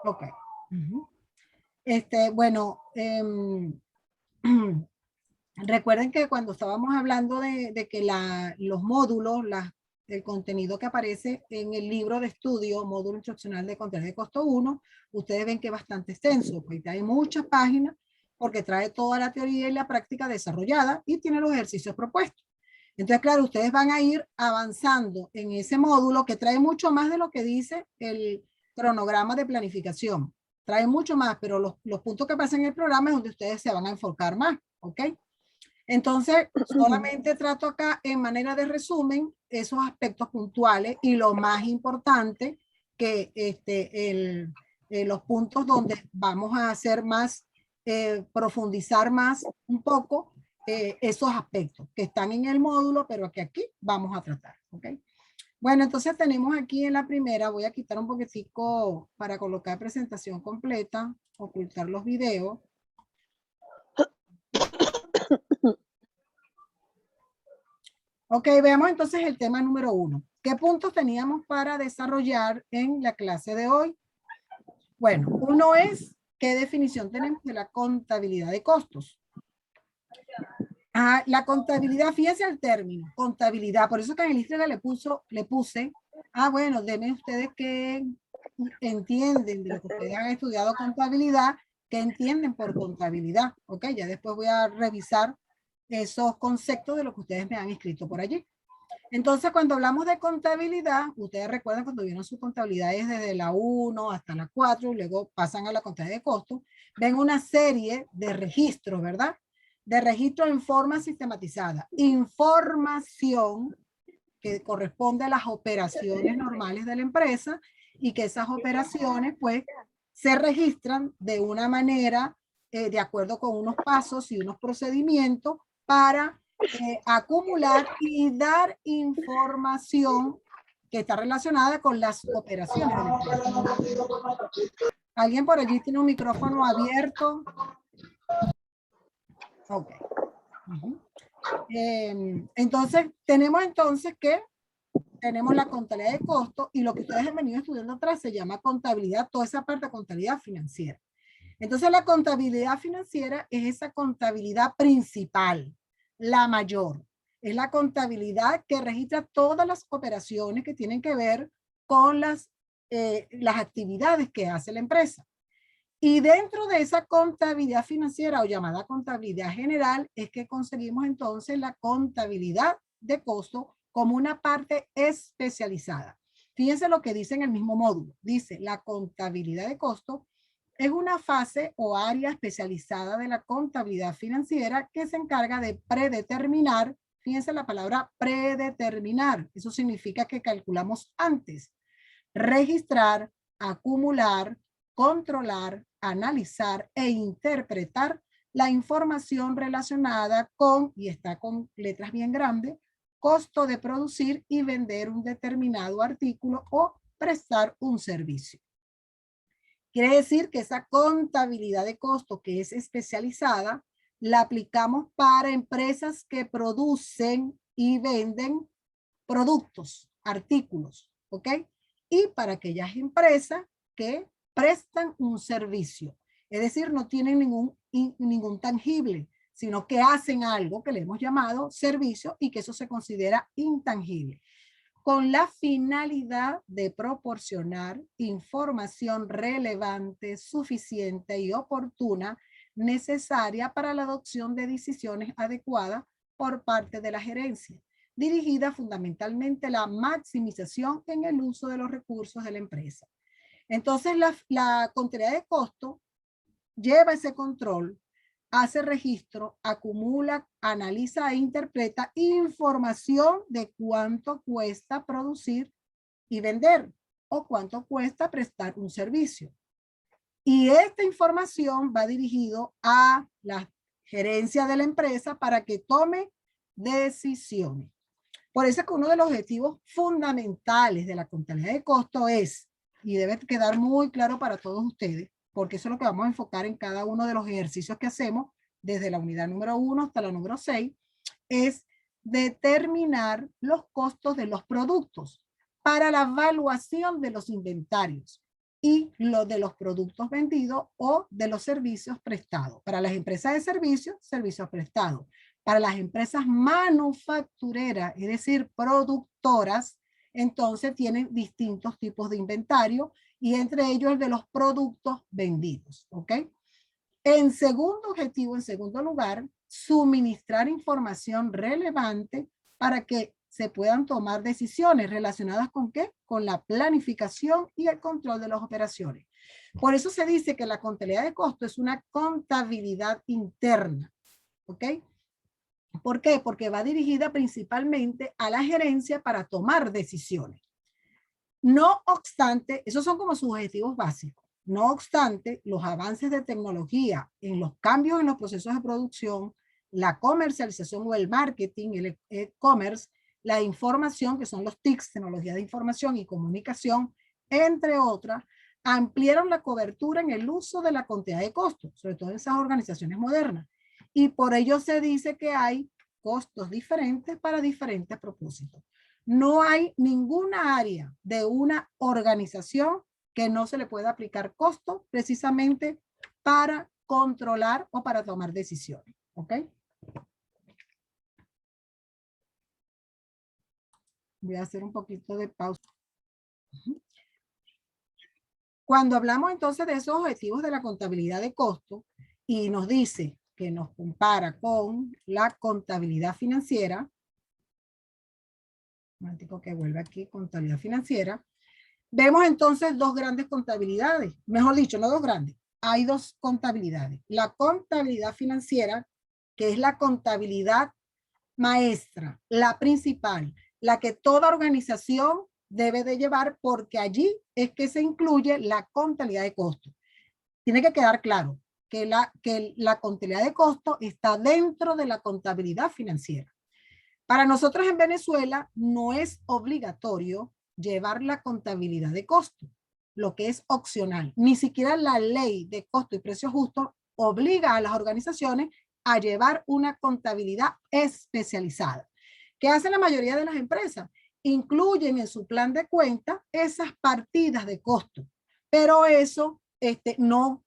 Ok. Bueno, recuerden que cuando estábamos hablando de que los módulos, el contenido que aparece en el libro de estudio, módulo instruccional de contabilidad de costo 1, ustedes ven que es bastante extenso, pues hay muchas páginas porque trae toda la teoría y la práctica desarrollada y tiene los ejercicios propuestos. Entonces, claro, ustedes van a ir avanzando en ese módulo que trae mucho más de lo que dice el cronograma de planificación. Trae mucho más, pero los puntos que pasan en el programa es donde ustedes se van a enfocar más, ¿ok? Entonces, solamente trato acá en manera de resumen esos aspectos puntuales y lo más importante que los puntos donde vamos a hacer más, profundizar más un poco esos aspectos que están en el módulo, pero que aquí vamos a tratar, ¿ok? Bueno, entonces tenemos aquí en la primera, voy a quitar un poquitico para colocar presentación completa, ocultar los videos. Ok, veamos entonces el tema número 1. ¿Qué puntos teníamos para desarrollar en la clase de hoy? Bueno, uno es, ¿qué definición tenemos de la contabilidad de costos? La contabilidad, fíjense el término, contabilidad, por eso que en el Instagram le puse, bueno, denme ustedes que entienden de lo que ustedes han estudiado contabilidad, ¿qué entienden por contabilidad? Ok, ya después voy a revisar esos conceptos de lo que ustedes me han escrito por allí. Entonces, cuando hablamos de contabilidad, ustedes recuerdan cuando vieron sus contabilidades desde la 1 hasta la 4, luego pasan a la contabilidad de costos, ven una serie de registros, ¿verdad? De registros en forma sistematizada. Información que corresponde a las operaciones normales de la empresa y que esas operaciones, pues, se registran de una manera, de acuerdo con unos pasos y unos procedimientos para acumular y dar información que está relacionada con las operaciones de la empresa. ¿Alguien por allí tiene un micrófono abierto? Ok. Entonces, tenemos que tenemos la contabilidad de costos y lo que ustedes han venido estudiando atrás se llama contabilidad, toda esa parte de contabilidad financiera. Entonces, la contabilidad financiera es esa contabilidad principal, la mayor. Es la contabilidad que registra todas las operaciones que tienen que ver con las actividades que hace la empresa. Y dentro de esa contabilidad financiera o llamada contabilidad general es que conseguimos entonces la contabilidad de costo como una parte especializada. Fíjense lo que dice en el mismo módulo. Dice, la contabilidad de costo es una fase o área especializada de la contabilidad financiera que se encarga de predeterminar, fíjense la palabra predeterminar, eso significa que calculamos antes, registrar, acumular, controlar, analizar e interpretar la información relacionada con, y está con letras bien grandes, costo de producir y vender un determinado artículo o prestar un servicio. Quiere decir que esa contabilidad de costo que es especializada, la aplicamos para empresas que producen y venden productos, artículos, ¿ok? Y para aquellas empresas que prestan un servicio. Es decir, no tienen ningún tangible, sino que hacen algo que le hemos llamado servicio y que eso se considera intangible, con la finalidad de proporcionar información relevante, suficiente y oportuna necesaria para la adopción de decisiones adecuadas por parte de la gerencia, dirigida fundamentalmente a la maximización en el uso de los recursos de la empresa. Entonces, la contabilidad de costo lleva ese control, hace registro, acumula, analiza e interpreta información de cuánto cuesta producir y vender o cuánto cuesta prestar un servicio. Y esta información va dirigido a la gerencia de la empresa para que tome decisiones. Por eso es que uno de los objetivos fundamentales de la contabilidad de costo es, y debe quedar muy claro para todos ustedes, porque eso es lo que vamos a enfocar en cada uno de los ejercicios que hacemos, desde la unidad número 1 hasta la número 6, es determinar los costos de los productos para la evaluación de los inventarios y lo de los productos vendidos o de los servicios prestados. Para las empresas de servicios, servicios prestados. Para las empresas manufactureras, es decir, productoras, entonces tienen distintos tipos de inventario y entre ellos el de los productos vendidos, ¿ok? En segundo objetivo, en segundo lugar, suministrar información relevante para que se puedan tomar decisiones relacionadas con ¿qué? Con la planificación y el control de las operaciones. Por eso se dice que la contabilidad de costo es una contabilidad interna, ¿ok? ¿Por qué? Porque va dirigida principalmente a la gerencia para tomar decisiones. No obstante, esos son como sus objetivos básicos. No obstante, los avances de tecnología en los cambios en los procesos de producción, la comercialización o el marketing, el e-commerce, la información, que son los TICs, tecnología de información y comunicación, entre otras, ampliaron la cobertura en el uso de la contabilidad de costos, sobre todo en esas organizaciones modernas. Y por ello se dice que hay costos diferentes para diferentes propósitos. No hay ninguna área de una organización que no se le pueda aplicar costo precisamente para controlar o para tomar decisiones. ¿Ok? Voy a hacer un poquito de pausa. Cuando hablamos entonces de esos objetivos de la contabilidad de costo y nos dice que nos compara con la contabilidad financiera, un momentico que vuelve aquí, contabilidad financiera, vemos entonces dos grandes contabilidades, mejor dicho, no dos grandes, hay dos contabilidades. La contabilidad financiera, que es la contabilidad maestra, la principal, la que toda organización debe de llevar porque allí es que se incluye la contabilidad de costos. Tiene que quedar claro que la contabilidad de costos está dentro de la contabilidad financiera. Para nosotros en Venezuela no es obligatorio llevar la contabilidad de costo, lo que es opcional. Ni siquiera la ley de costo y precios justos obliga a las organizaciones a llevar una contabilidad especializada. ¿Qué hacen la mayoría de las empresas? Incluyen en su plan de cuenta esas partidas de costo, pero eso no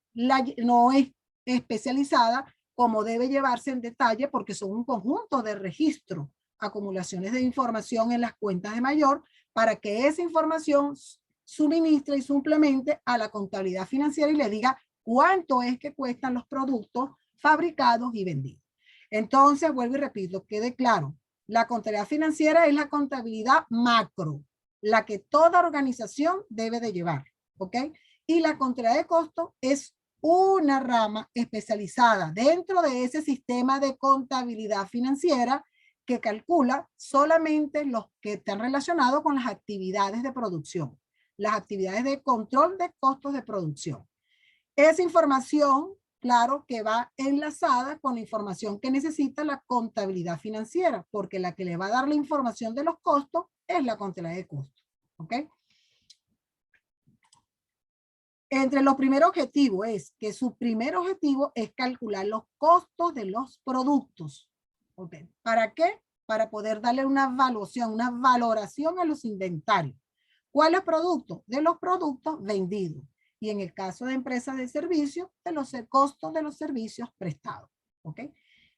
es especializada como debe llevarse en detalle porque son un conjunto de registros, acumulaciones de información en las cuentas de mayor para que esa información suministre y suplemente a la contabilidad financiera y le diga cuánto es que cuestan los productos fabricados y vendidos. Entonces, vuelvo y repito, quede claro, la contabilidad financiera es la contabilidad macro, la que toda organización debe de llevar, ¿ok? Y la contabilidad de costo es una rama especializada dentro de ese sistema de contabilidad financiera que calcula solamente los que están relacionados con las actividades de producción, las actividades de control de costos de producción. Esa información, claro, que va enlazada con la información que necesita la contabilidad financiera, porque la que le va a dar la información de los costos es la contabilidad de costos. ¿Ok? Entre los primeros objetivos es que su primer objetivo es calcular los costos de los productos. ¿Ok? ¿Para qué? Para poder darle una evaluación, una valoración a los inventarios. ¿Cuáles productos? De los productos vendidos. Y en el caso de empresas de servicios, de los costos de los servicios prestados. ¿Ok?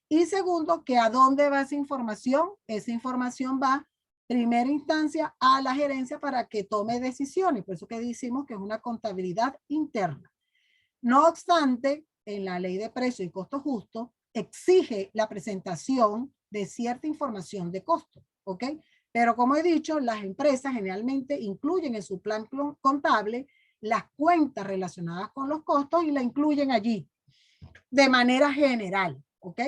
Y segundo, que a dónde va esa información. Esa información va primera instancia a la gerencia para que tome decisiones. Por eso que decimos que es una contabilidad interna. No obstante, en la ley de precio y costo justo, exige la presentación de cierta información de costo. ¿Ok? Pero como he dicho, las empresas generalmente incluyen en su plan contable las cuentas relacionadas con los costos y la incluyen allí de manera general. ¿Ok?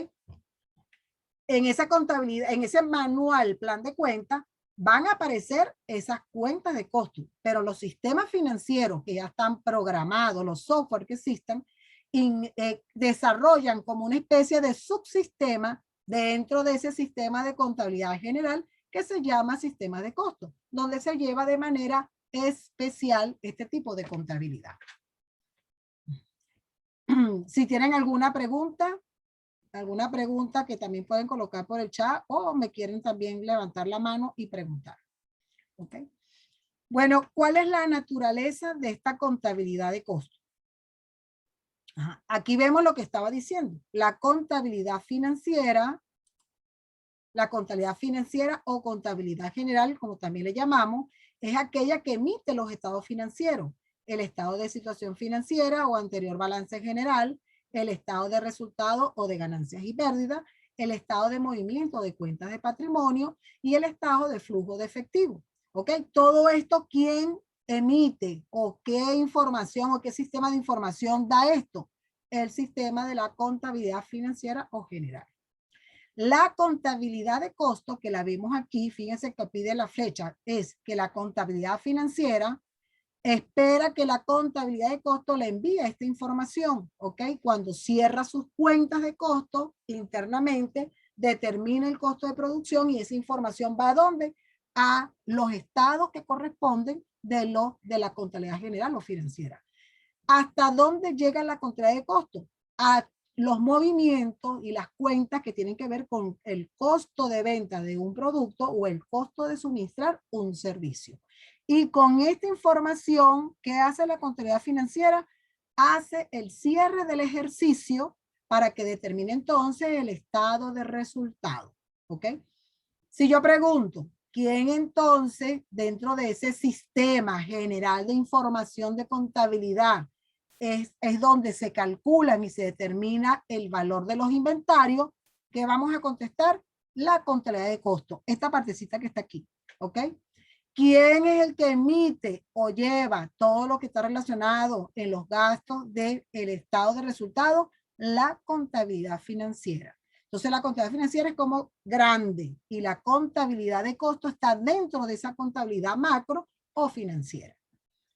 En esa contabilidad, en ese manual plan de cuentas, van a aparecer esas cuentas de costos, pero los sistemas financieros que ya están programados, los software que existen, desarrollan como una especie de subsistema dentro de ese sistema de contabilidad general que se llama sistema de costos, donde se lleva de manera especial este tipo de contabilidad. Si tienen alguna pregunta que también pueden colocar por el chat o me quieren también levantar la mano y preguntar. ¿Ok? Bueno, ¿cuál es la naturaleza de esta contabilidad de costos? Ajá. Aquí vemos lo que estaba diciendo. La contabilidad financiera o contabilidad general, como también le llamamos, es aquella que emite los estados financieros, el estado de situación financiera o anterior balance general, el estado de resultados o de ganancias y pérdidas, el estado de movimiento de cuentas de patrimonio y el estado de flujo de efectivo. ¿Ok? Todo esto, ¿quién emite o qué información o qué sistema de información da esto? El sistema de la contabilidad financiera o general. La contabilidad de costos, que la vimos aquí, fíjense que pide la flecha, es que la contabilidad financiera espera que la contabilidad de costos le envíe esta información, ¿ok? Cuando cierra sus cuentas de costos internamente, determina el costo de producción y esa información va a ¿dónde? A los estados que corresponden de la contabilidad general o financiera. ¿Hasta dónde llega la contabilidad de costos? A los movimientos y las cuentas que tienen que ver con el costo de venta de un producto o el costo de suministrar un servicio. Y con esta información, ¿qué hace la contabilidad financiera? Hace el cierre del ejercicio para que determine entonces el estado de resultado. ¿Ok? Si yo pregunto, ¿quién entonces dentro de ese sistema general de información de contabilidad es donde se calculan y se determina el valor de los inventarios? ¿Qué vamos a contestar? La contabilidad de costos. Esta partecita que está aquí, ¿ok? ¿Quién es el que emite o lleva todo lo que está relacionado en los gastos del estado de resultados? La contabilidad financiera. Entonces la contabilidad financiera es como grande y la contabilidad de costo está dentro de esa contabilidad macro o financiera.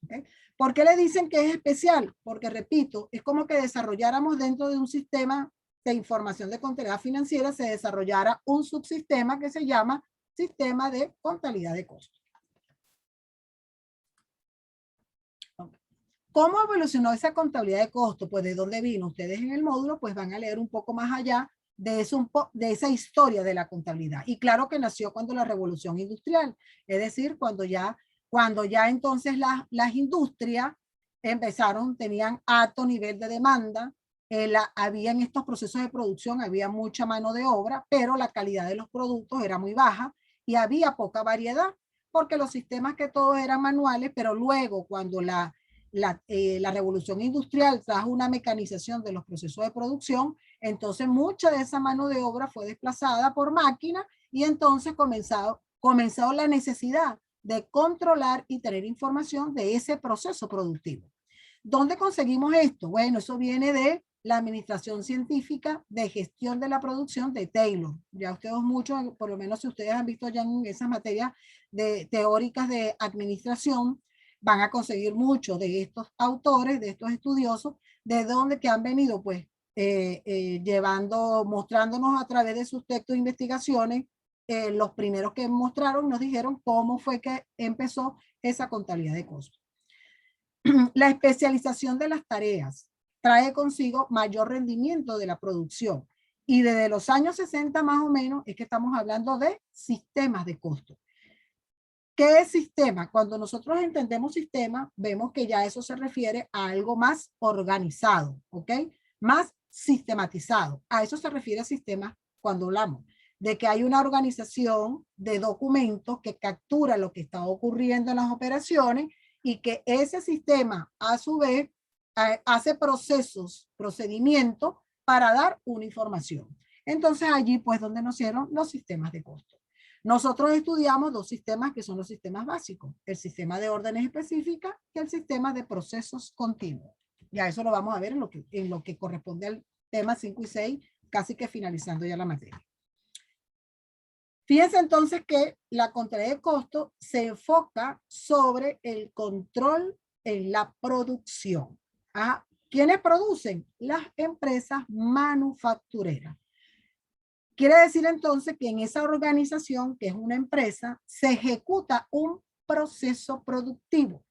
¿Okay? ¿Por qué le dicen que es especial? Porque, repito, es como que desarrolláramos dentro de un sistema de información de contabilidad financiera, se desarrollara un subsistema que se llama sistema de contabilidad de costos. ¿Cómo evolucionó esa contabilidad de costos? Pues de dónde vino. Ustedes en el módulo pues van a leer un poco más allá de esa historia de la contabilidad. Y claro que nació cuando la revolución industrial, es decir, cuando ya entonces las industrias empezaron, tenían alto nivel de demanda, había en estos procesos de producción, había mucha mano de obra, pero la calidad de los productos era muy baja y había poca variedad, porque los sistemas que todos eran manuales, pero luego cuando la revolución industrial trajo una mecanización de los procesos de producción, entonces mucha de esa mano de obra fue desplazada por máquinas y entonces comenzó la necesidad de controlar y tener información de ese proceso productivo. ¿Dónde conseguimos esto? Bueno, eso viene de la Administración Científica de Gestión de la Producción de Taylor. Ya ustedes muchos, por lo menos si ustedes han visto ya en esas materias teóricas de administración, van a conseguir mucho de estos autores, de estos estudiosos, de dónde que han venido pues mostrándonos a través de sus textos de investigaciones, los primeros que mostraron nos dijeron cómo fue que empezó esa contabilidad de costos. La especialización de las tareas trae consigo mayor rendimiento de la producción y desde los años 60 más o menos es que estamos hablando de sistemas de costos. ¿Qué es sistema? Cuando nosotros entendemos sistema, vemos que ya eso se refiere a algo más organizado, ¿ok? Más sistematizado. A eso se refiere sistema cuando hablamos de que hay una organización de documentos que captura lo que está ocurriendo en las operaciones y que ese sistema, a su vez, hace procedimientos para dar una información. Entonces, allí, pues, donde nacieron los sistemas de costo. Nosotros estudiamos dos sistemas que son los sistemas básicos, el sistema de órdenes específicas y el sistema de procesos continuos. Ya eso lo vamos a ver en lo que corresponde al tema 5 y 6, casi que finalizando ya la materia. Fíjense entonces que la contabilidad de costos se enfoca sobre el control en la producción. ¿Ah? ¿Quiénes producen? Las empresas manufactureras. Quiere decir entonces que en esa organización, que es una empresa, se ejecuta un proceso productivo.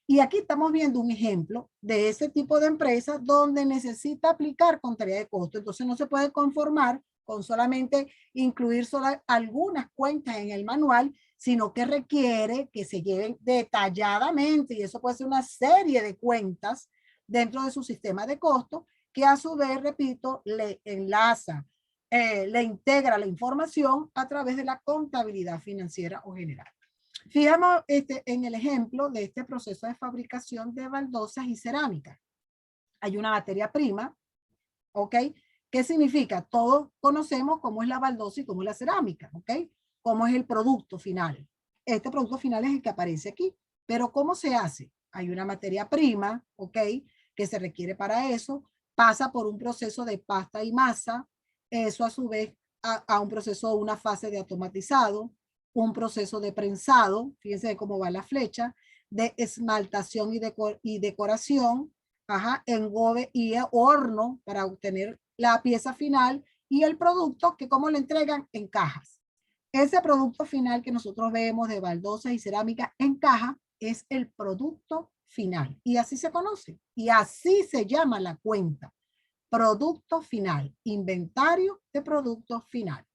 Y aquí estamos viendo un ejemplo de ese tipo de empresa donde necesita aplicar contabilidad de costo. Entonces no se puede conformar con solamente incluir algunas cuentas en el manual, sino que requiere que se lleven detalladamente, y eso puede ser una serie de cuentas dentro de su sistema de costo, que a su vez, repito, le enlaza, le integra la información a través de la contabilidad financiera o general. Fijamos en el ejemplo de este proceso de fabricación de baldosas y cerámica. Hay una materia prima, ¿ok? ¿Qué significa? Todos conocemos cómo es la baldosa y cómo es la cerámica, ¿ok? Cómo es el producto final. Este producto final es el que aparece aquí. Pero ¿cómo se hace? Hay una materia prima, ¿ok? Que se requiere para eso. Pasa por un proceso de pasta y masa. Eso a su vez a un proceso, una fase de automatizado, un proceso de prensado, fíjense cómo va la flecha, de esmaltación y decoración, ajá, engobe y horno para obtener la pieza final y el producto que como le entregan en cajas. Ese producto final que nosotros vemos de baldosas y cerámica en caja es el producto final y así se conoce y así se llama la cuenta. Producto final, inventario de producto final.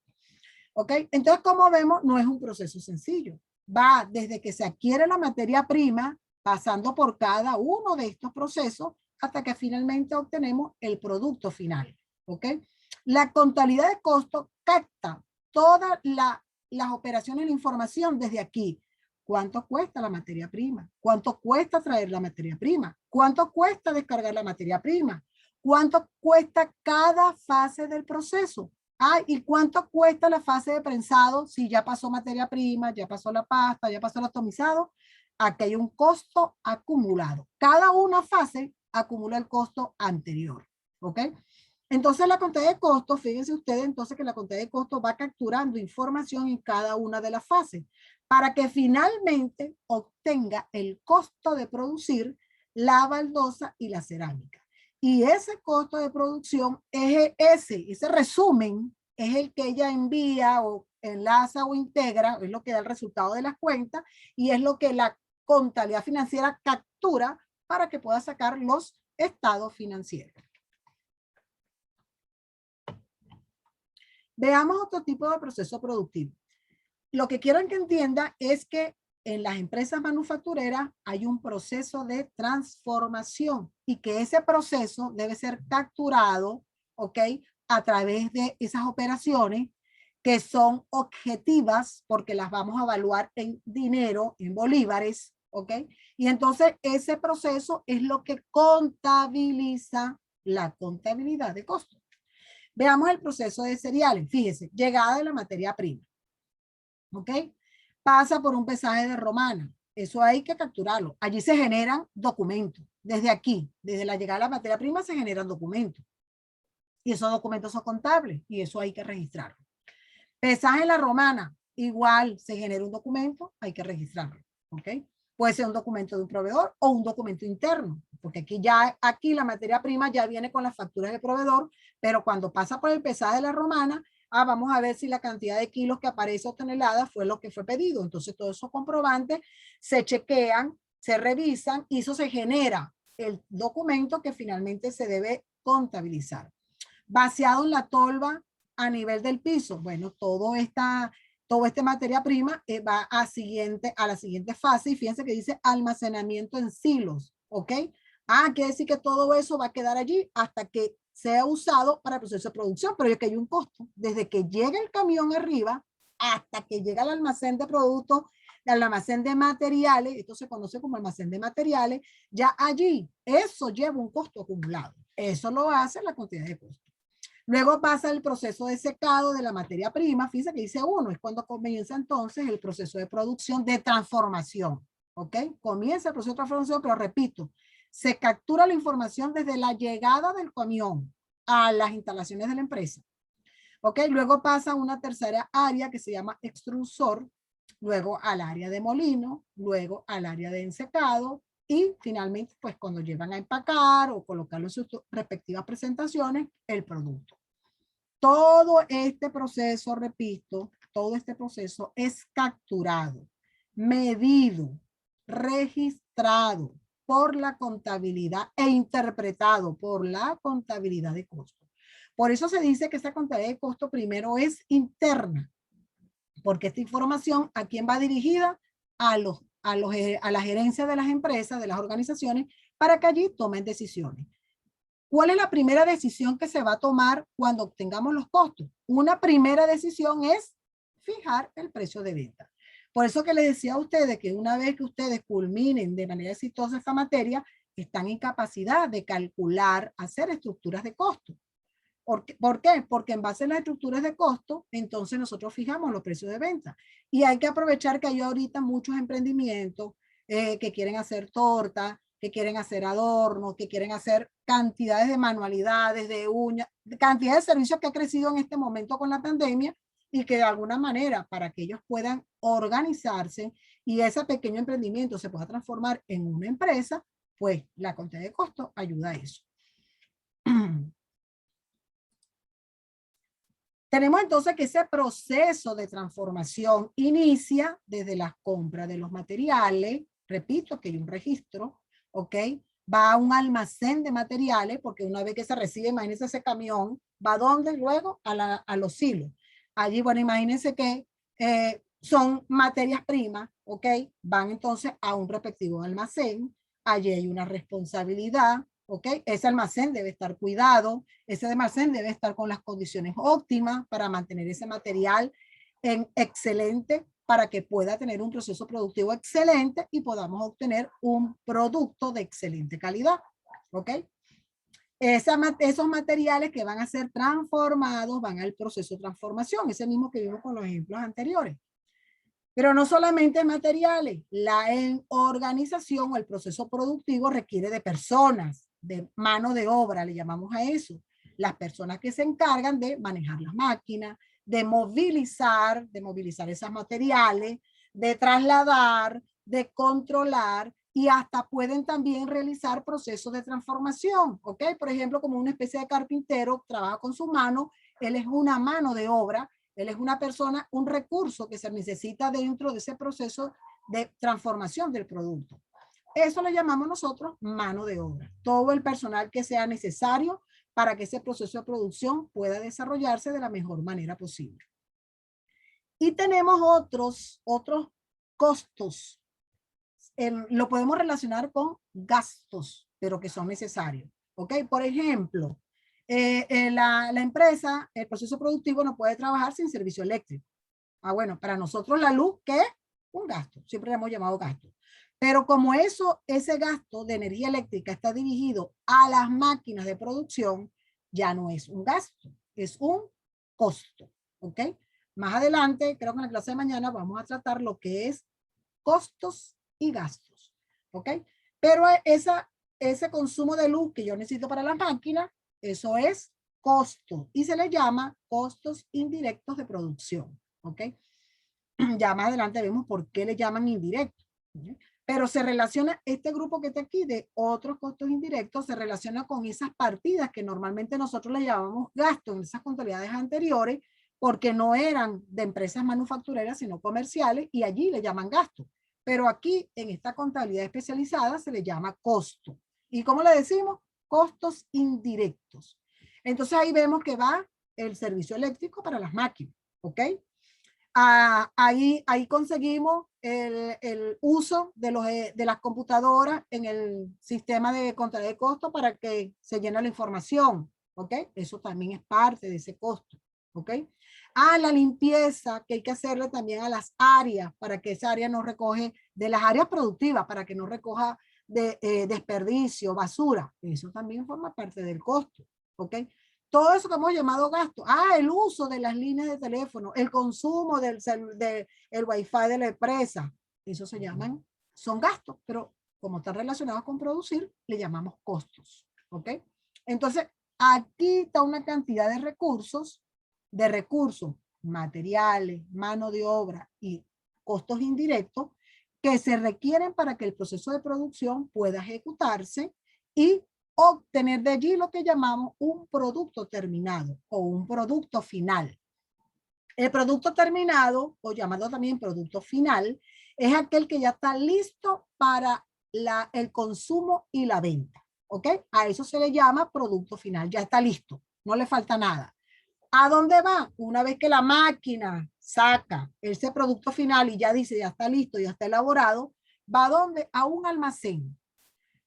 ¿Ok? Entonces, como vemos, no es un proceso sencillo. Va desde que se adquiere la materia prima, pasando por cada uno de estos procesos, hasta que finalmente obtenemos el producto final. ¿Ok? La contabilidad de costo capta todas las operaciones de información desde aquí. ¿Cuánto cuesta la materia prima? ¿Cuánto cuesta traer la materia prima? ¿Cuánto cuesta descargar la materia prima? ¿Cuánto cuesta cada fase del proceso? ¿Y cuánto cuesta la fase de prensado? Si ya pasó materia prima, ya pasó la pasta, ya pasó el atomizado. Aquí hay un costo acumulado. Cada una fase acumula el costo anterior. ¿Ok? Entonces la contabilidad de costos, fíjense ustedes entonces que la contabilidad de costos va capturando información en cada una de las fases para que finalmente obtenga el costo de producir la baldosa y la cerámica. Y ese costo de producción es ese resumen es el que ella envía o enlaza o integra, es lo que da el resultado de las cuentas y es lo que la contabilidad financiera captura para que pueda sacar los estados financieros. Veamos otro tipo de proceso productivo. Lo que quiero que entienda es que en las empresas manufactureras hay un proceso de transformación y que ese proceso debe ser capturado, ¿ok? A través de esas operaciones que son objetivas porque las vamos a evaluar en dinero, en bolívares, ¿ok? Y entonces ese proceso es lo que contabiliza la contabilidad de costos. Veamos el proceso de cereales. Fíjese, llegada de la materia prima. ¿Ok? Pasa por un pesaje de romana. Eso hay que capturarlo. Allí se generan documentos. Desde aquí, desde la llegada de la materia prima, se generan documentos. Y esos documentos son contables y eso hay que registrarlo. Pesaje en la romana, igual se genera un documento, hay que registrarlo. ¿Ok? Puede ser un documento de un proveedor o un documento interno, porque aquí la materia prima ya viene con las facturas del proveedor, pero cuando pasa por el pesaje de la romana, vamos a ver si la cantidad de kilos que aparece o toneladas fue lo que fue pedido. Entonces todos esos comprobantes se chequean, se revisan y eso se genera el documento que finalmente se debe contabilizar. Vaciado en la tolva a nivel del piso. Bueno, todo esta materia prima va a la siguiente fase y fíjense que dice almacenamiento en silos, ¿ok? Quiere decir que todo eso va a quedar allí hasta que sea usado para el proceso de producción, pero es que hay un costo. Desde que llega el camión arriba hasta que llega al almacén de productos, al almacén de materiales, esto se conoce como almacén de materiales, ya allí eso lleva un costo acumulado. Eso lo hace la cantidad de costos. Luego pasa el proceso de secado de la materia prima, fíjense que dice 1, es cuando comienza entonces el proceso de producción de transformación, ¿ok? Comienza el proceso de transformación, pero repito, se captura la información desde la llegada del camión a las instalaciones de la empresa, ¿ok? Luego pasa a una tercera área que se llama extrusor, luego al área de molino, luego al área de ensecado, y finalmente, pues cuando llevan a empacar o colocarlo en sus respectivas presentaciones, el producto. Todo este proceso, repito, todo este proceso es capturado, medido, registrado por la contabilidad e interpretado por la contabilidad de costo. Por eso se dice que esta contabilidad de costo primero es interna. porque esta información, ¿a quién va dirigida? A la gerencia de las empresas, de las organizaciones, para que allí tomen decisiones. ¿Cuál es la primera decisión que se va a tomar cuando obtengamos los costos? Una primera decisión es fijar el precio de venta. Por eso que les decía a ustedes que una vez que ustedes culminen de manera exitosa esta materia, están en capacidad de calcular, hacer estructuras de costo. ¿Por qué? Porque en base a las estructuras de costo, entonces nosotros fijamos los precios de venta. Y hay que aprovechar que hay ahorita muchos emprendimientos que quieren hacer tortas, que quieren hacer adornos, que quieren hacer cantidades de manualidades, de uñas, cantidad de servicios que ha crecido en este momento con la pandemia y que de alguna manera para que ellos puedan organizarse y ese pequeño emprendimiento se pueda transformar en una empresa, pues la contabilidad de costo ayuda a eso. Tenemos entonces que ese proceso de transformación inicia desde las compras de los materiales, repito que hay un registro, ¿ok? Va a un almacén de materiales, porque una vez que se recibe, imagínense ese camión, ¿va a dónde? Luego a los silos. Allí, bueno, imagínense que son materias primas, ¿ok? Van entonces a un respectivo almacén, allí hay una responsabilidad, ¿ok? Ese almacén debe estar cuidado, ese almacén debe estar con las condiciones óptimas para mantener ese material en excelente, para que pueda tener un proceso productivo excelente y podamos obtener un producto de excelente calidad, ¿ok? Esos materiales que van a ser transformados van al proceso de transformación, ese mismo que vimos con los ejemplos anteriores. Pero no solamente materiales, la organización o el proceso productivo requiere de personas, de mano de obra, le llamamos a eso. Las personas que se encargan de manejar las máquinas, de movilizar esos materiales, de trasladar, de controlar y hasta pueden también realizar procesos de transformación, ¿ok? Por ejemplo, como una especie de carpintero, trabaja con su mano, él es una mano de obra. Él es una persona, un recurso que se necesita dentro de ese proceso de transformación del producto. Eso lo llamamos nosotros mano de obra. Todo el personal que sea necesario para que ese proceso de producción pueda desarrollarse de la mejor manera posible. Y tenemos otros costos. Lo podemos relacionar con gastos, pero que son necesarios. ¿Ok? Por ejemplo, la empresa, el proceso productivo no puede trabajar sin servicio eléctrico. Ah, bueno, para nosotros la luz, ¿qué es? Un gasto, siempre le hemos llamado gasto. Pero como ese gasto de energía eléctrica está dirigido a las máquinas de producción, ya no es un gasto, es un costo, ¿ok? Más adelante, creo que en la clase de mañana vamos a tratar lo que es costos y gastos, ¿ok? Pero ese consumo de luz que yo necesito para la máquina, eso es costo y se le llama costos indirectos de producción, ¿ok? Ya más adelante vemos por qué le llaman indirectos, ¿ok? Pero se relaciona este grupo que está aquí de otros costos indirectos, se relaciona con esas partidas que normalmente nosotros le llamamos gastos en esas contabilidades anteriores, porque no eran de empresas manufactureras, sino comerciales, y allí le llaman gasto. Pero aquí, en esta contabilidad especializada, se le llama costo. ¿Y cómo le decimos? Costos indirectos. Entonces ahí vemos que va el servicio eléctrico para las máquinas, ¿ok? Ahí conseguimos el uso de las computadoras en el sistema de contabilidad de costo para que se llene la información, ¿ok? Eso también es parte de ese costo, ¿ok? La limpieza que hay que hacerle también a las áreas para que esa área no recoge, de las áreas productivas, para que no recoja desperdicio, basura. Eso también forma parte del costo, ¿ok? Todo eso que hemos llamado gasto. El uso de las líneas de teléfono, el consumo del Wi-Fi de la empresa. Eso se llaman, son gastos, pero como están relacionados con producir, le llamamos costos. ¿Ok? Entonces, aquí está una cantidad de recursos materiales, mano de obra y costos indirectos que se requieren para que el proceso de producción pueda ejecutarse y obtener de allí lo que llamamos un producto terminado o un producto final. El producto terminado, o llamado también producto final, es aquel que ya está listo para el consumo y la venta. ¿Ok? A eso se le llama producto final, ya está listo, no le falta nada. ¿A dónde va? Una vez que la máquina saca ese producto final y ya dice, ya está listo, ya está elaborado, ¿va a dónde? A un almacén,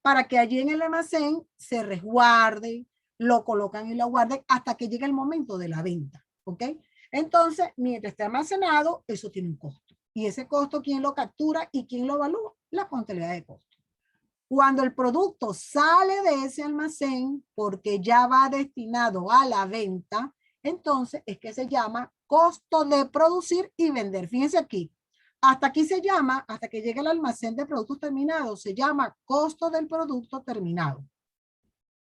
para que allí en el almacén se resguarde, lo colocan y lo guarden hasta que llegue el momento de la venta, ¿ok? Entonces, mientras esté almacenado, eso tiene un costo. Y ese costo, ¿quién lo captura y quién lo evalúa? La contabilidad de costo. Cuando el producto sale de ese almacén, porque ya va destinado a la venta, entonces es que se llama costo de producir y vender. Fíjense aquí, hasta aquí se llama, hasta que llegue al almacén de productos terminados, se llama costo del producto terminado.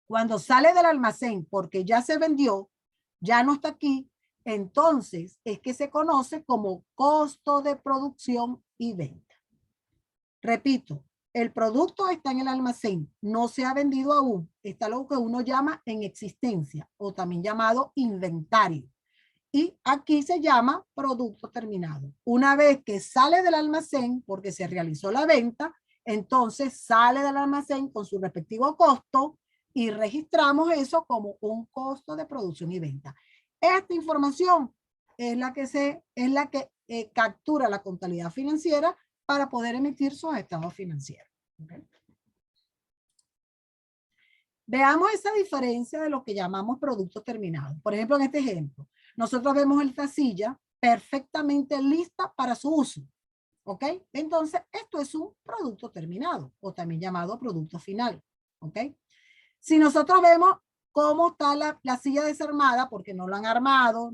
Cuando sale del almacén, porque ya se vendió, ya no está aquí, entonces es que se conoce como costo de producción y venta. Repito, el producto está en el almacén, no se ha vendido aún, está lo que uno llama en existencia o también llamado inventario. Y aquí se llama producto terminado. Una vez que sale del almacén, porque se realizó la venta, entonces sale del almacén con su respectivo costo y registramos eso como un costo de producción y venta. Esta información es la que captura la contabilidad financiera para poder emitir sus estados financieros. ¿Okay? Veamos esa diferencia de lo que llamamos productos terminados. Por ejemplo, en este ejemplo, nosotros vemos esta silla perfectamente lista para su uso. ¿Ok? Entonces, esto es un producto terminado o también llamado producto final. ¿Ok? Si nosotros vemos cómo está la silla desarmada, porque no la han armado,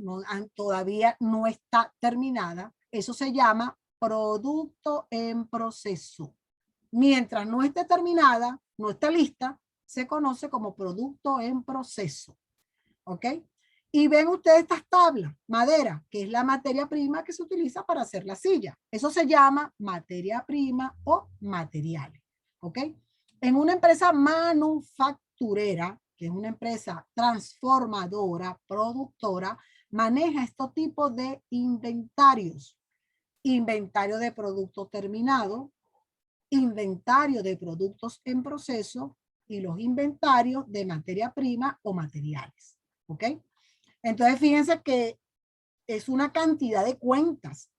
todavía no está terminada, eso se llama producto en proceso. Mientras no esté terminada, no está lista, se conoce como producto en proceso. ¿Ok? Y ven ustedes estas tablas, madera, que es la materia prima que se utiliza para hacer la silla. Eso se llama materia prima o materiales. ¿Ok? En una empresa manufacturera, que es una empresa transformadora, productora, maneja estos tipos de inventarios. Inventario de productos terminados, inventario de productos en proceso y los inventarios de materia prima o materiales. ¿Ok? Entonces, fíjense que es una cantidad de cuentas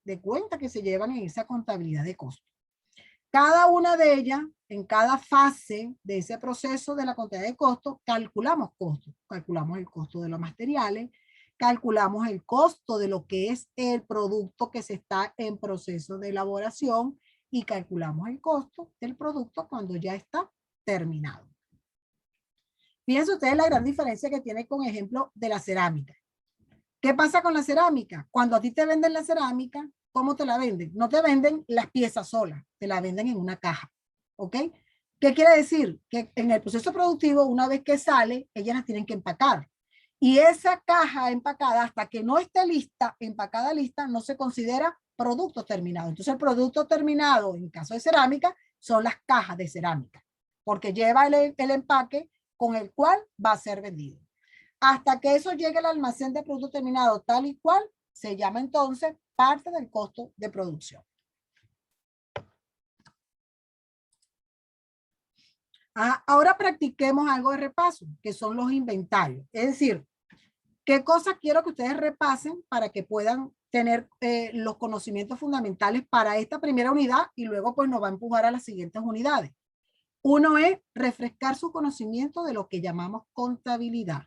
que se llevan en esa contabilidad de costos. Cada una de ellas, en cada fase de ese proceso de la contabilidad de costos, calculamos costos. Calculamos el costo de los materiales, calculamos el costo de lo que es el producto que se está en proceso de elaboración y calculamos el costo del producto cuando ya está terminado. Fíjense ustedes la gran diferencia que tiene con ejemplo de la cerámica. ¿Qué pasa con la cerámica? Cuando a ti te venden la cerámica, ¿cómo te la venden? No te venden las piezas solas, te la venden en una caja. ¿Ok? ¿Qué quiere decir? Que en el proceso productivo, una vez que sale, ellas las tienen que empacar. Y esa caja empacada, hasta que no esté lista, empacada lista, no se considera producto terminado. Entonces, el producto terminado, en caso de cerámica, son las cajas de cerámica, porque lleva el empaque con el cual va a ser vendido. Hasta que eso llegue al almacén de producto terminado tal y cual, se llama entonces parte del costo de producción. Ahora practiquemos algo de repaso, que son los inventarios. Es decir, ¿qué cosas quiero que ustedes repasen para que puedan tener los conocimientos fundamentales para esta primera unidad y luego pues nos va a empujar a las siguientes unidades? Uno es refrescar su conocimiento de lo que llamamos contabilidad.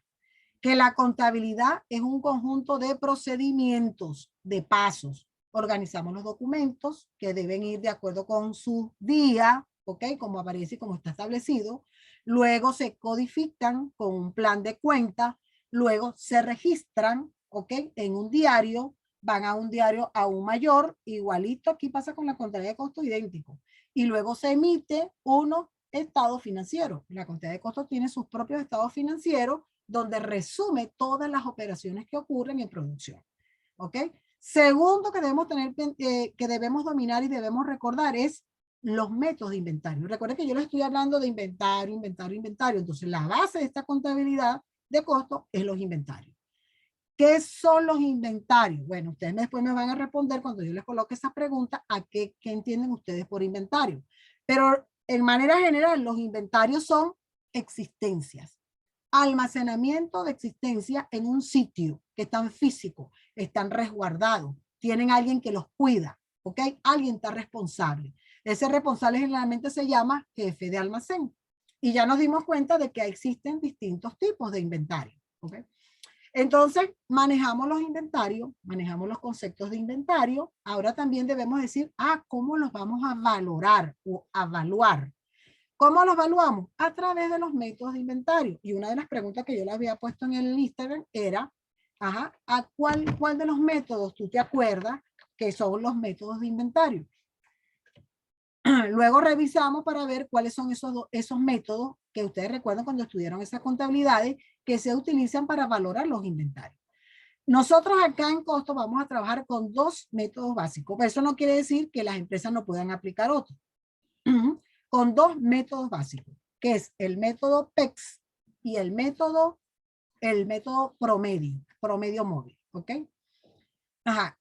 Que la contabilidad es un conjunto de procedimientos, de pasos. Organizamos los documentos que deben ir de acuerdo con su día, ¿ok? Como aparece y como está establecido. Luego se codifican con un plan de cuenta. Luego se registran, ¿ok? En un diario. Van a un diario aún mayor. Igualito aquí pasa con la contabilidad de costos idéntico. Y luego se emite unos estados financieros. La contabilidad de costos tiene sus propios estados financieros donde resume todas las operaciones que ocurren en producción. ¿Ok? Segundo que debemos tener, que debemos dominar y debemos recordar es los métodos de inventario. Recuerden que yo les estoy hablando de inventario, inventario, inventario. Entonces, la base de esta contabilidad de costos es los inventarios. ¿Qué son los inventarios? Bueno, ustedes después me van a responder cuando yo les coloque esa pregunta a qué entienden ustedes por inventario. Pero en manera general, los inventarios son existencias. Almacenamiento de existencia en un sitio. que están físicos, están resguardados, tienen alguien que los cuida, ¿ok? Alguien está responsable. Ese responsable generalmente se llama jefe de almacén. Y ya nos dimos cuenta de que existen distintos tipos de inventario, ¿ok? Entonces, manejamos los inventarios, manejamos los conceptos de inventario. Ahora también debemos decir, ¿cómo los vamos a valorar o evaluar? ¿Cómo los evaluamos? A través de los métodos de inventario. Y una de las preguntas que yo le había puesto en el Instagram era, ¿a cuál de los métodos tú te acuerdas que son los métodos de inventario? Luego revisamos para ver cuáles son esos métodos que ustedes recuerdan cuando estudiaron esas contabilidades que se utilizan para valorar los inventarios. Nosotros acá en Costo vamos a trabajar con 2 métodos básicos. Pero eso no quiere decir que las empresas no puedan aplicar otros. Con 2 métodos básicos, que es el método PEX y el método promedio móvil, ¿ok?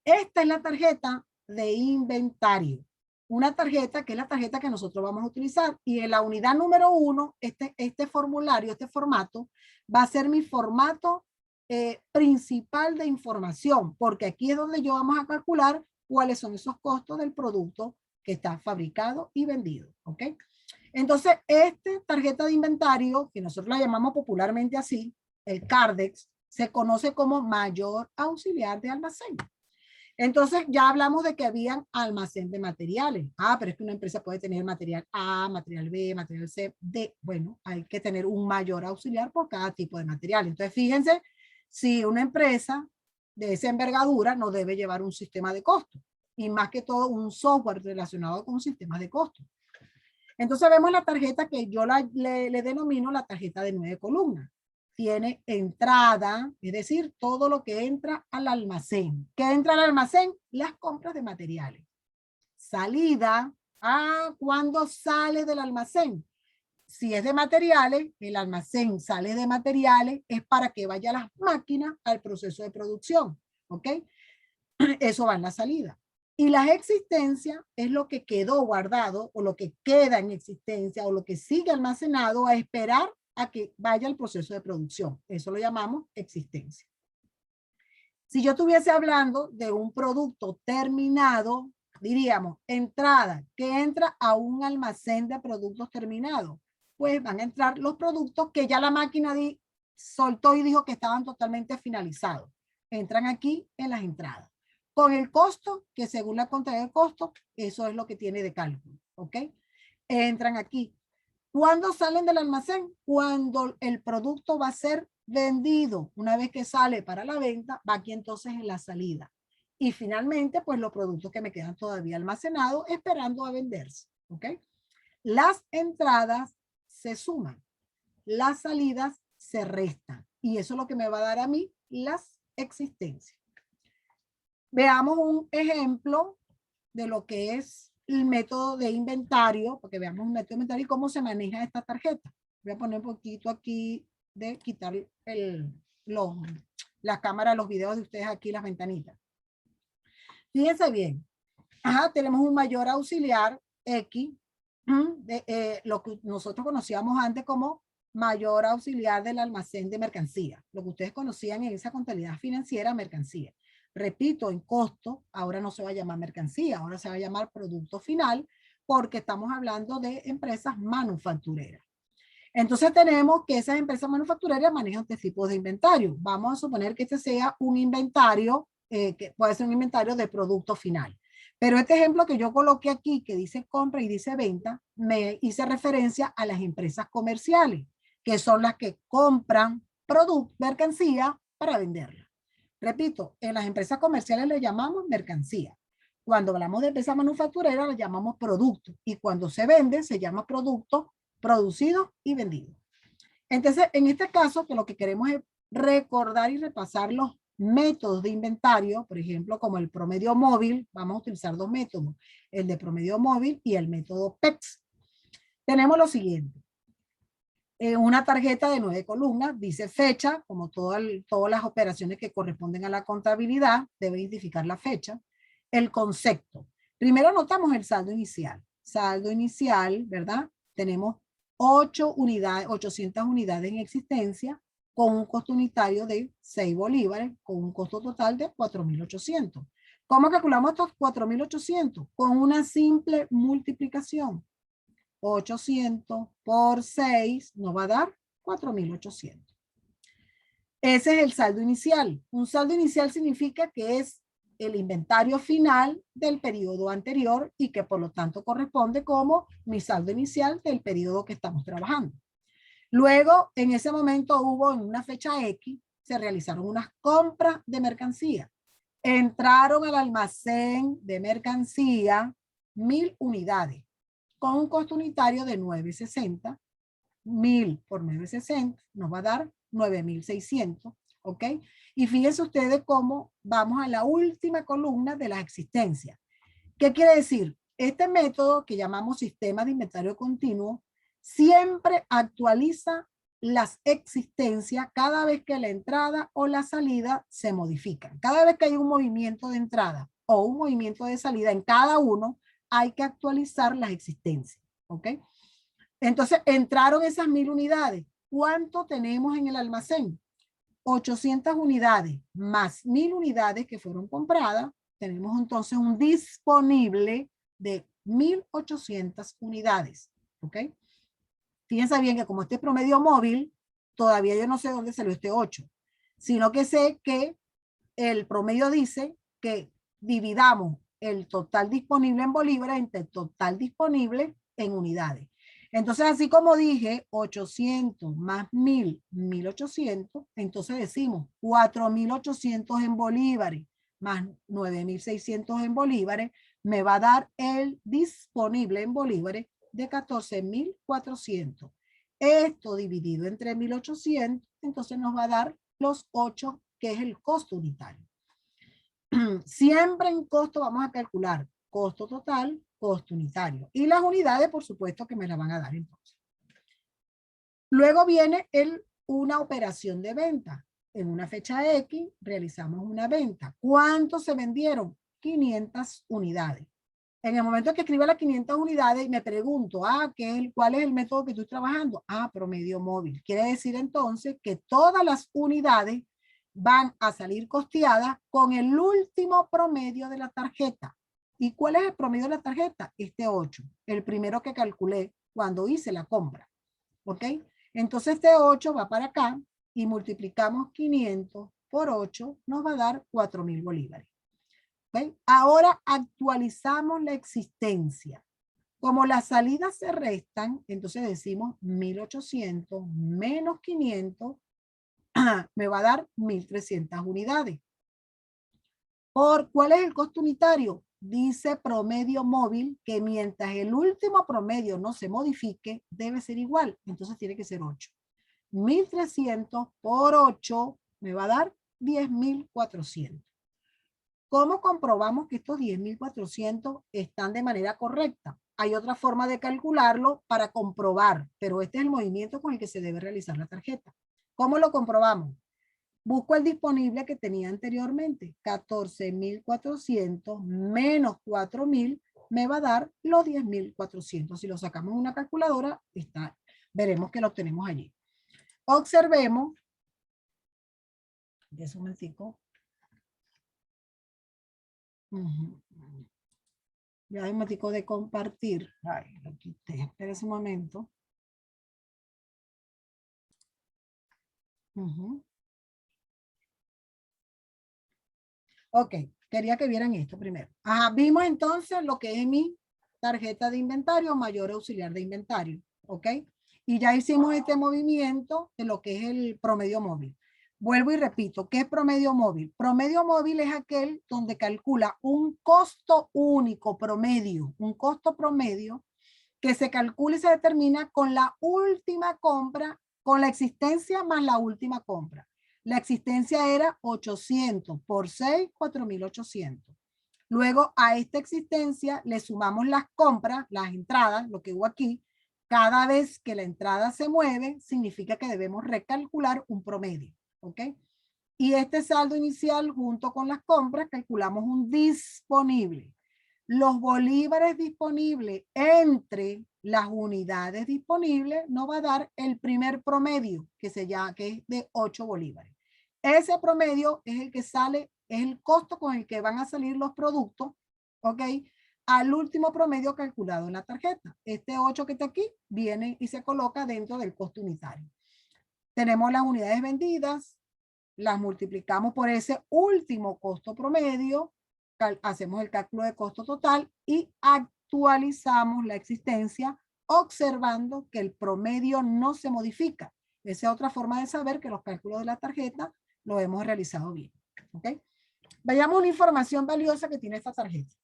Esta es la tarjeta de inventario. Una tarjeta que es la tarjeta que nosotros vamos a utilizar. Y en la unidad número 1, este formulario, este formato, va a ser mi formato principal de información, porque aquí es donde yo vamos a calcular cuáles son esos costos del producto que está fabricado y vendido, ¿ok? Entonces, esta tarjeta de inventario, que nosotros la llamamos popularmente así, el CARDEX, se conoce como mayor auxiliar de almacén. Entonces, ya hablamos de que habían almacén de materiales. Pero es que una empresa puede tener material A, material B, material C, D. Bueno, hay que tener un mayor auxiliar por cada tipo de material. Entonces, fíjense, si una empresa de esa envergadura no debe llevar un sistema de costo y más que todo un software relacionado con sistemas de costo. Entonces vemos la tarjeta que yo le denomino la tarjeta de 9 columnas. Tiene entrada, es decir, todo lo que entra al almacén. ¿Qué entra al almacén? Las compras de materiales. Salida, ¿cuándo sale del almacén? Si es de materiales, el almacén sale de materiales, es para que vaya las máquinas al proceso de producción, ¿ok? Eso va en la salida. Y las existencias es lo que quedó guardado o lo que queda en existencia o lo que sigue almacenado a esperar a que vaya el proceso de producción. Eso lo llamamos existencia. Si yo estuviese hablando de un producto terminado, diríamos entrada, que entra a un almacén de productos terminados. Pues van a entrar los productos que ya la máquina soltó y dijo que estaban totalmente finalizados. Entran aquí en las entradas. Con el costo, que según la contabilidad de costo, eso es lo que tiene de cálculo, ¿ok? Entran aquí. ¿Cuándo salen del almacén? Cuando el producto va a ser vendido. Una vez que sale para la venta, va aquí entonces en la salida. Y finalmente, pues los productos que me quedan todavía almacenados esperando a venderse, ¿ok? Las entradas se suman, las salidas se restan. Y eso es lo que me va a dar a mí las existencias. Veamos un ejemplo de lo que es el método de inventario, porque veamos un método de inventario y cómo se maneja esta tarjeta. Voy a poner un poquito aquí de quitar la cámara, los videos de ustedes aquí, las ventanitas. Fíjense bien. Tenemos un mayor auxiliar X, lo que nosotros conocíamos antes como mayor auxiliar del almacén de mercancía, lo que ustedes conocían en esa contabilidad financiera, mercancía. Repito, en costo, ahora no se va a llamar mercancía, ahora se va a llamar producto final, porque estamos hablando de empresas manufactureras. Entonces tenemos que esas empresas manufactureras manejan este tipo de inventario. Vamos a suponer que este sea un inventario, que puede ser un inventario de producto final. Pero este ejemplo que yo coloqué aquí, que dice compra y dice venta, me hice referencia a las empresas comerciales, que son las que compran mercancía para venderla. Repito, en las empresas comerciales le llamamos mercancía. Cuando hablamos de empresa manufacturera le llamamos producto. Y cuando se vende se llama producto producido y vendido. Entonces, en este caso, que lo que queremos es recordar y repasar los métodos de inventario, por ejemplo, como el promedio móvil. Vamos a utilizar 2 métodos, el de promedio móvil y el método PEX. Tenemos lo siguiente. Una tarjeta de 9 columnas, dice fecha, como todas las operaciones que corresponden a la contabilidad, debe identificar la fecha. El concepto. Primero anotamos el saldo inicial. Saldo inicial, ¿verdad? Tenemos 800 unidades en existencia. con un costo unitario de 6 bolívares, con un costo total de 4.800. ¿Cómo calculamos estos 4.800? Con una simple multiplicación. 800 por 6 nos va a dar 4.800. Ese es el saldo inicial. Un saldo inicial significa que es el inventario final del periodo anterior y que por lo tanto corresponde como mi saldo inicial del periodo que estamos trabajando. Luego, en ese momento hubo en una fecha X, se realizaron unas compras de mercancía. Entraron al almacén de mercancía 1.000 unidades con un costo unitario de 9.60. 1.000 por 9.60 nos va a dar 9.600, ¿ok? Y fíjense ustedes cómo vamos a la última columna de las existencias. ¿Qué quiere decir? Este método que llamamos sistema de inventario continuo siempre actualiza las existencias cada vez que la entrada o la salida se modifican. Cada vez que hay un movimiento de entrada o un movimiento de salida en cada uno, hay que actualizar las existencias, ¿ok? Entonces, entraron esas 1.000 unidades. ¿Cuánto tenemos en el almacén? 800 unidades más 1.000 unidades que fueron compradas. Tenemos entonces un disponible de 1.800 unidades. ¿Ok? Fíjense bien que como este es promedio móvil, todavía yo no sé dónde salió este 8, sino que sé que el promedio dice que dividamos el total disponible en bolívares entre el total disponible en unidades. Entonces, así como dije, 800 más 1.000, 1.800, entonces decimos 4.800 en bolívares más 9.600 en bolívares, me va a dar el disponible en bolívares de 14.400. Esto dividido entre 1.800, entonces nos va a dar los 8, que es el costo unitario. Siempre en costo vamos a calcular costo total, costo unitario. Y las unidades, por supuesto, que me las van a dar entonces. Luego viene una operación de venta. En una fecha X realizamos una venta. ¿Cuántos se vendieron? 500 unidades. En el momento que escriba las 500 unidades, me pregunto, ¿cuál es el método que estoy trabajando? Promedio móvil. Quiere decir entonces que todas las unidades van a salir costeadas con el último promedio de la tarjeta. ¿Y cuál es el promedio de la tarjeta? Este 8, el primero que calculé cuando hice la compra. ¿Ok? Entonces este 8 va para acá y multiplicamos 500 por 8, nos va a dar 4.000 bolívares. ¿Okay? Ahora actualizamos la existencia. Como las salidas se restan, entonces decimos 1.800 menos 500 me va a dar 1.300 unidades. ¿Cuál es el costo unitario? Dice promedio móvil que mientras el último promedio no se modifique, debe ser igual. Entonces tiene que ser 8. 1.300 por 8 me va a dar 10.400. ¿Cómo comprobamos que estos 10.400 están de manera correcta? Hay otra forma de calcularlo para comprobar, pero este es el movimiento con el que se debe realizar la tarjeta. ¿Cómo lo comprobamos? Busco el disponible que tenía anteriormente. 14.400 menos 4.000 me va a dar los 10.400. Si lo sacamos en una calculadora, veremos que lo tenemos allí. Observemos. Ya un momentico. Ya hay un momentico de compartir. Ay, lo quité. Espera un momento. Ok, quería que vieran esto primero. Vimos entonces lo que es mi tarjeta de inventario, mayor auxiliar de inventario. Ok, y ya hicimos este movimiento de lo que es el promedio móvil. Vuelvo y repito, ¿qué es promedio móvil? Promedio móvil es aquel donde calcula un costo único promedio, un costo promedio que se calcula y se determina con la última compra, con la existencia más la última compra. La existencia era 800 por 6, 4.800. Luego a esta existencia le sumamos las compras, las entradas, lo que hubo aquí. Cada vez que la entrada se mueve, significa que debemos recalcular un promedio. ¿Ok? Y este saldo inicial junto con las compras calculamos un disponible. Los bolívares disponibles entre las unidades disponibles, nos va a dar el primer promedio, que es de 8 bolívares. Ese promedio es el que sale, es el costo con el que van a salir los productos, ¿ok? Al último promedio calculado en la tarjeta. Este 8 que está aquí viene y se coloca dentro del costo unitario. Tenemos las unidades vendidas, las multiplicamos por ese último costo promedio, hacemos el cálculo de costo total y actualizamos la existencia observando que el promedio no se modifica. Esa es otra forma de saber que los cálculos de la tarjeta lo hemos realizado bien. ¿Okay? Veamos una información valiosa que tiene esta tarjeta.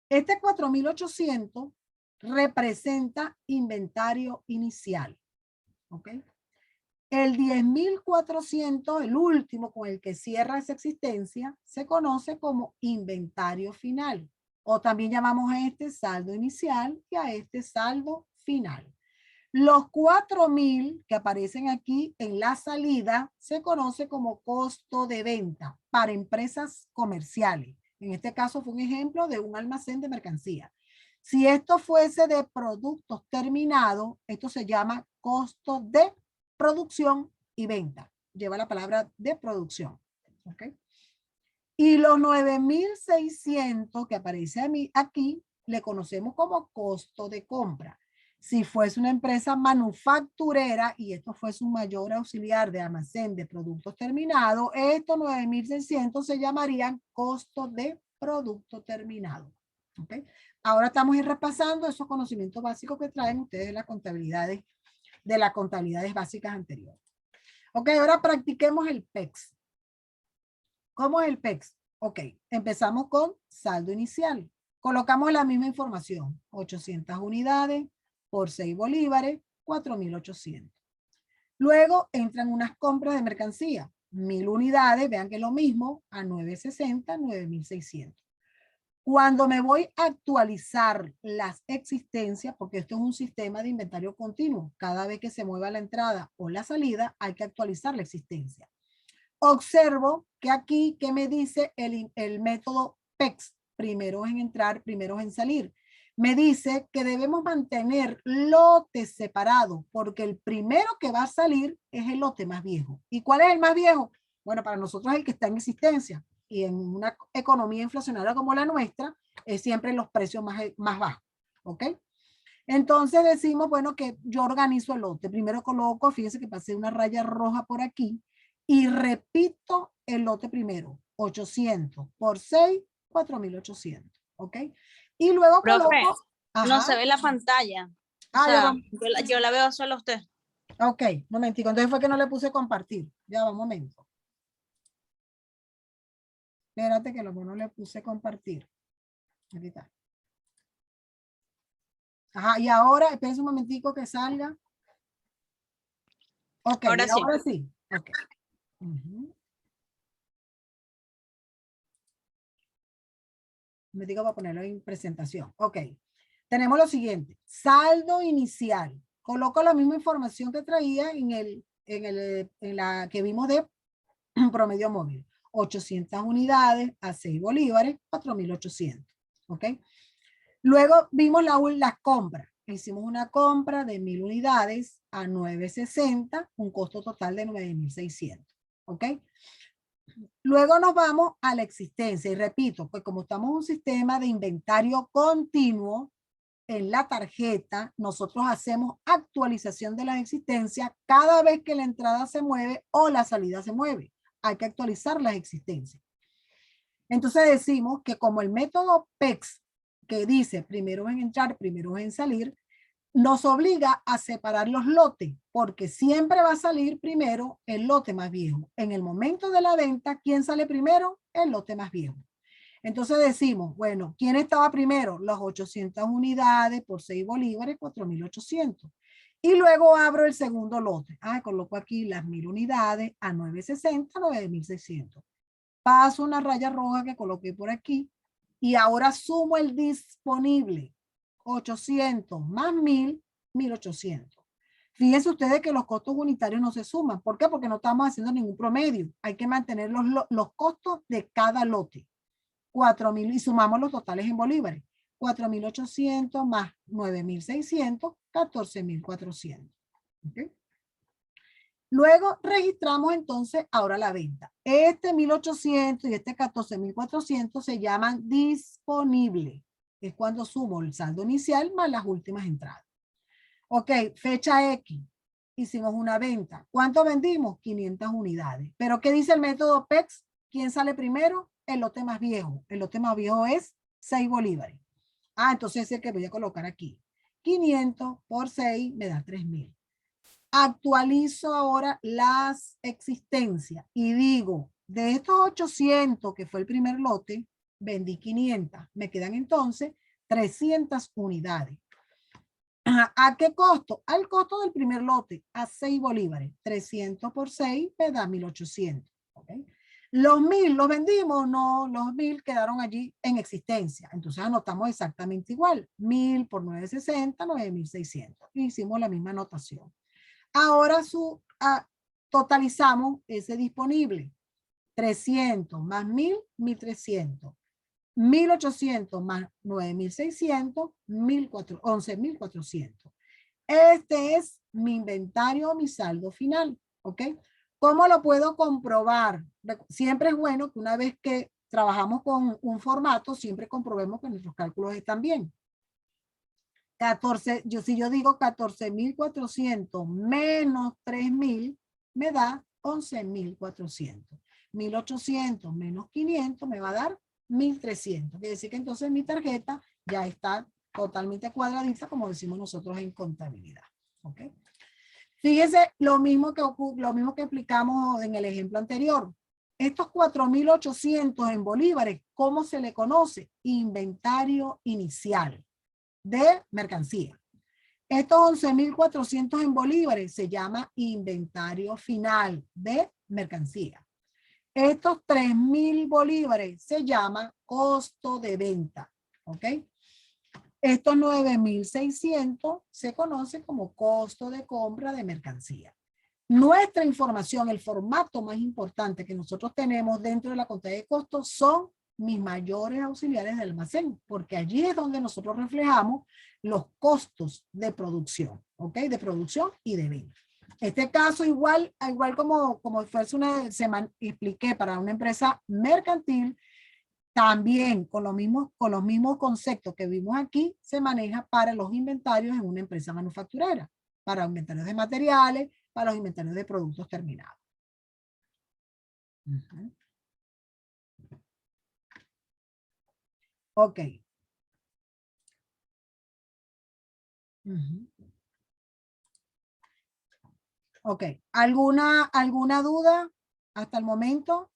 Este 4.800 representa inventario inicial. ¿Ok? El 10.400, el último con el que cierra esa existencia, se conoce como inventario final. O también llamamos a este saldo inicial y a este saldo final. Los 4.000 que aparecen aquí en la salida se conoce como costo de venta para empresas comerciales. En este caso fue un ejemplo de un almacén de mercancía. Si esto fuese de productos terminados, esto se llama costo de producción y venta. Lleva la palabra de producción. ¿Okay? Y los 9.600 que aparece aquí, le conocemos como costo de compra. Si fuese una empresa manufacturera y esto fuese un mayor auxiliar de almacén de productos terminados, estos 9.600 se llamarían costo de producto terminado. ¿Okay? Ahora estamos repasando esos conocimientos básicos que traen ustedes de las contabilidades básicas anteriores. Ok, ahora practiquemos el PEX. ¿Cómo es el PEX? Ok, empezamos con saldo inicial. Colocamos la misma información, 800 unidades por 6 bolívares, 4.800. Luego entran unas compras de mercancía, 1.000 unidades, vean que es lo mismo, a 960, 9.600. Cuando me voy a actualizar las existencias, porque esto es un sistema de inventario continuo, cada vez que se mueva la entrada o la salida, hay que actualizar la existencia. Observo que aquí, ¿qué me dice el método PEX? Primero en entrar, primero en salir. Me dice que debemos mantener lotes separados, porque el primero que va a salir es el lote más viejo. ¿Y cuál es el más viejo? Bueno, para nosotros es el que está en existencia. Y en una economía inflacionaria como la nuestra, es siempre los precios más bajos. ¿Ok? Entonces decimos, bueno, que yo organizo el lote. Primero coloco, fíjense que pasé una raya roja por aquí y repito el lote primero. 800 por 6, 4.800. ¿Ok? Y luego Profe, coloco... no se ve la pantalla. O ya sea, va. yo la veo solo a usted. Ok, momentico. Entonces fue que no le puse compartir. Ya va, un momento. Espérate que no le puse compartir. Aquí está. Ajá, y ahora, espérense un momentico que salga. Ok, ahora sí. Ahora sí. Ok. Un momentico para ponerlo en presentación. Ok. Tenemos lo siguiente. Saldo inicial. Coloco la misma información que traía en la que vimos de promedio móvil. 800 unidades a 6 bolívares, 4.800. ¿Ok? Luego vimos las compras. Hicimos una compra de 1.000 unidades a 960, un costo total de 9.600. ¿Ok? Luego nos vamos a la existencia. Y repito, pues como estamos en un sistema de inventario continuo, en la tarjeta, nosotros hacemos actualización de las existencias cada vez que la entrada se mueve o la salida se mueve. Hay que actualizar las existencias. Entonces decimos que como el método PEX, que dice primero en entrar, primero en salir, nos obliga a separar los lotes, porque siempre va a salir primero el lote más viejo. En el momento de la venta, ¿quién sale primero? El lote más viejo. Entonces decimos, bueno, ¿quién estaba primero? Las 800 unidades por 6 bolívares, 4.800. Y luego abro el segundo lote. Coloco aquí las 1.000 unidades a 960, 9.600. Paso una raya roja que coloqué por aquí y ahora sumo el disponible. 800 más 1.000, 1.800. Fíjense ustedes que los costos unitarios no se suman. ¿Por qué? Porque no estamos haciendo ningún promedio. Hay que mantener los costos de cada lote. 4.000 y sumamos los totales en bolívares. 4.800 más 9.600, 14.400. ¿Okay? Luego registramos entonces ahora la venta. Este 1.800 y este 14.400 se llaman disponible. Es cuando sumo el saldo inicial más las últimas entradas. Ok, fecha X. Hicimos una venta. ¿Cuánto vendimos? 500 unidades. ¿Pero qué dice el método PEX? ¿Quién sale primero? El lote más viejo. El lote más viejo es 6 bolívares. Ah, entonces es el que voy a colocar aquí. 500 por 6 me da 3.000. Actualizo ahora las existencias y digo, de estos 800 que fue el primer lote, vendí 500. Me quedan entonces 300 unidades. ¿A qué costo? Al costo del primer lote, a 6 bolívares. 300 por 6 me da 1.800. ¿Okay? Los 1.000 los vendimos, no, los 1.000 quedaron allí en existencia. Entonces anotamos exactamente igual. 1.000 por 960, 9.600. Hicimos la misma anotación. Ahora totalizamos ese disponible. 300 más 1.000, 1.300. 1.800 más 9.600, 11.400. Este es mi inventario, mi saldo final. ¿Ok? ¿Cómo lo puedo comprobar? Siempre es bueno que una vez que trabajamos con un formato, siempre comprobemos que nuestros cálculos están bien. 14, si yo digo 14.400 menos 3.000, me da 11.400. 1.800 menos 500 me va a dar 1.300. Quiere decir que entonces mi tarjeta ya está totalmente cuadradita, como decimos nosotros en contabilidad. ¿Ok? Fíjese lo mismo que explicamos en el ejemplo anterior. Estos 4.800 en bolívares, ¿cómo se le conoce? Inventario inicial de mercancía. Estos 11.400 en bolívares se llama inventario final de mercancía. Estos 3.000 bolívares se llama costo de venta. ¿Ok? Estos 9.600 se conoce como costo de compra de mercancía. Nuestra información, el formato más importante que nosotros tenemos dentro de la contabilidad de costos son mis mayores auxiliares de almacén, porque allí es donde nosotros reflejamos los costos de producción, ¿ok? De producción y de venta. Este caso igual como fuese expliqué para una empresa mercantil, también con los mismos conceptos que vimos aquí, se maneja para los inventarios en una empresa manufacturera, para inventarios de materiales, para los inventarios de productos terminados. Ok. Ok. ¿Alguna duda hasta el momento?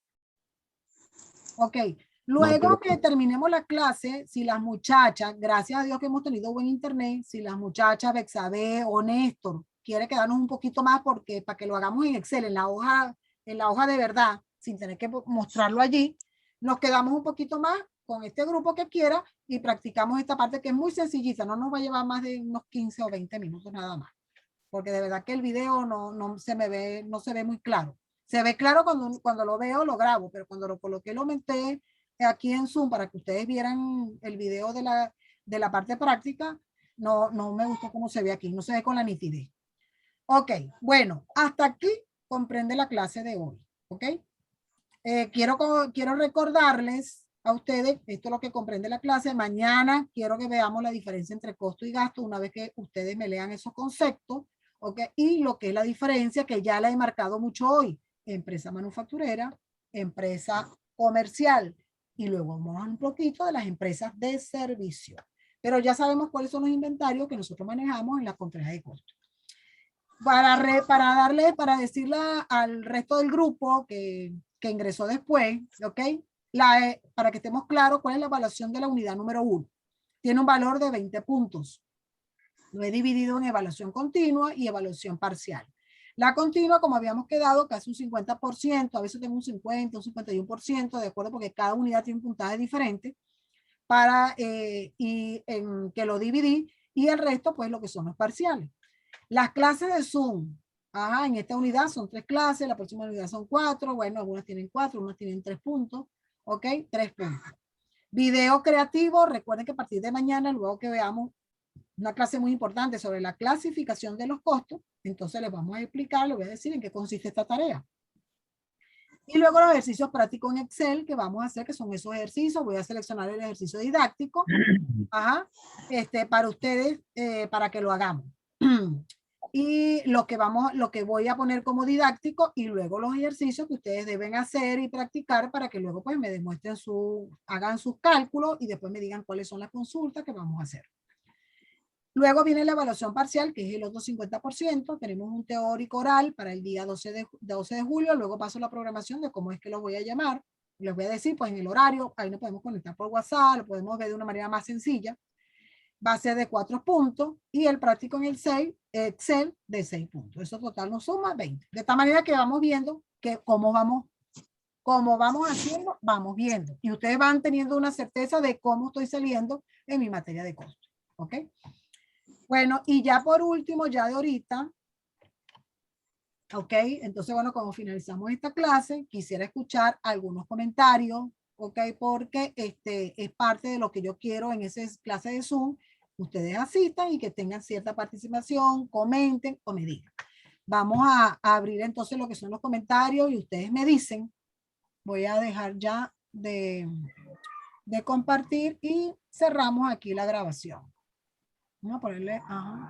Ok. Luego que terminemos la clase, si las muchachas, gracias a Dios que hemos tenido buen internet, si las muchachas, Bexabe o Néstor, quiere quedarnos un poquito más porque para que lo hagamos en Excel, en la hoja de verdad, sin tener que mostrarlo allí, nos quedamos un poquito más con este grupo que quiera y practicamos esta parte que es muy sencillita, no nos va a llevar más de unos 15 o 20 minutos nada más, porque de verdad que el video no se ve muy claro. Se ve claro cuando lo veo, lo grabo, pero cuando lo coloqué, lo aumenté aquí en Zoom para que ustedes vieran el video de la parte práctica, no me gustó cómo se ve aquí, no se ve con la nitidez. Ok, bueno, hasta aquí comprende la clase de hoy, ¿ok? Quiero recordarles a ustedes, esto es lo que comprende la clase, mañana quiero que veamos la diferencia entre costo y gasto una vez que ustedes me lean esos conceptos, ¿ok? Y lo que es la diferencia que ya la he marcado mucho hoy, empresa manufacturera, empresa comercial, y luego vamos a un poquito de las empresas de servicio. Pero ya sabemos cuáles son los inventarios que nosotros manejamos en la contabilidad de costos. Para decirle al resto del grupo que ingresó después, ¿ok? Para que estemos claros cuál es la evaluación de la unidad número 1. Tiene un valor de 20 puntos. Lo he dividido en evaluación continua y evaluación parcial. La continua, como habíamos quedado, casi un 50%, a veces tengo un 50, un 51%, de acuerdo, porque cada unidad tiene un puntaje diferente, que lo dividí, y el resto, pues, lo que son los parciales. Las clases de Zoom, en esta unidad son 3 clases, la próxima unidad son 4, bueno, algunas tienen 4, algunas tienen 3 puntos, ¿ok? 3 puntos. Video creativo, recuerden que a partir de mañana, luego que veamos una clase muy importante sobre la clasificación de los costos, entonces les vamos a explicar, les voy a decir en qué consiste esta tarea. Y luego los ejercicios prácticos en Excel que vamos a hacer, que son esos ejercicios. Voy a seleccionar el ejercicio didáctico para ustedes, para que lo hagamos. Y lo que voy a poner como didáctico y luego los ejercicios que ustedes deben hacer y practicar para que luego pues me demuestren hagan sus cálculos y después me digan cuáles son las consultas que vamos a hacer. Luego viene la evaluación parcial, que es el otro 50%. Tenemos un teórico oral para el día 12 de julio. Luego paso la programación de cómo es que los voy a llamar. Les voy a decir, pues en el horario, ahí nos podemos conectar por WhatsApp, lo podemos ver de una manera más sencilla. Va a ser de 4 puntos y el práctico en el Excel de 6 puntos. Eso total nos suma 20. De esta manera que vamos viendo que cómo vamos haciendo, vamos viendo. Y ustedes van teniendo una certeza de cómo estoy saliendo en mi materia de costo. ¿Ok? Bueno, y ya por último, ya de ahorita, ok, entonces bueno, como finalizamos esta clase, quisiera escuchar algunos comentarios, ok, porque es parte de lo que yo quiero en esa clase de Zoom. Ustedes asistan y que tengan cierta participación, comenten o me digan. Vamos a abrir entonces lo que son los comentarios y ustedes me dicen. Voy a dejar ya de compartir y cerramos aquí la grabación. Vamos a ponerle, ajá.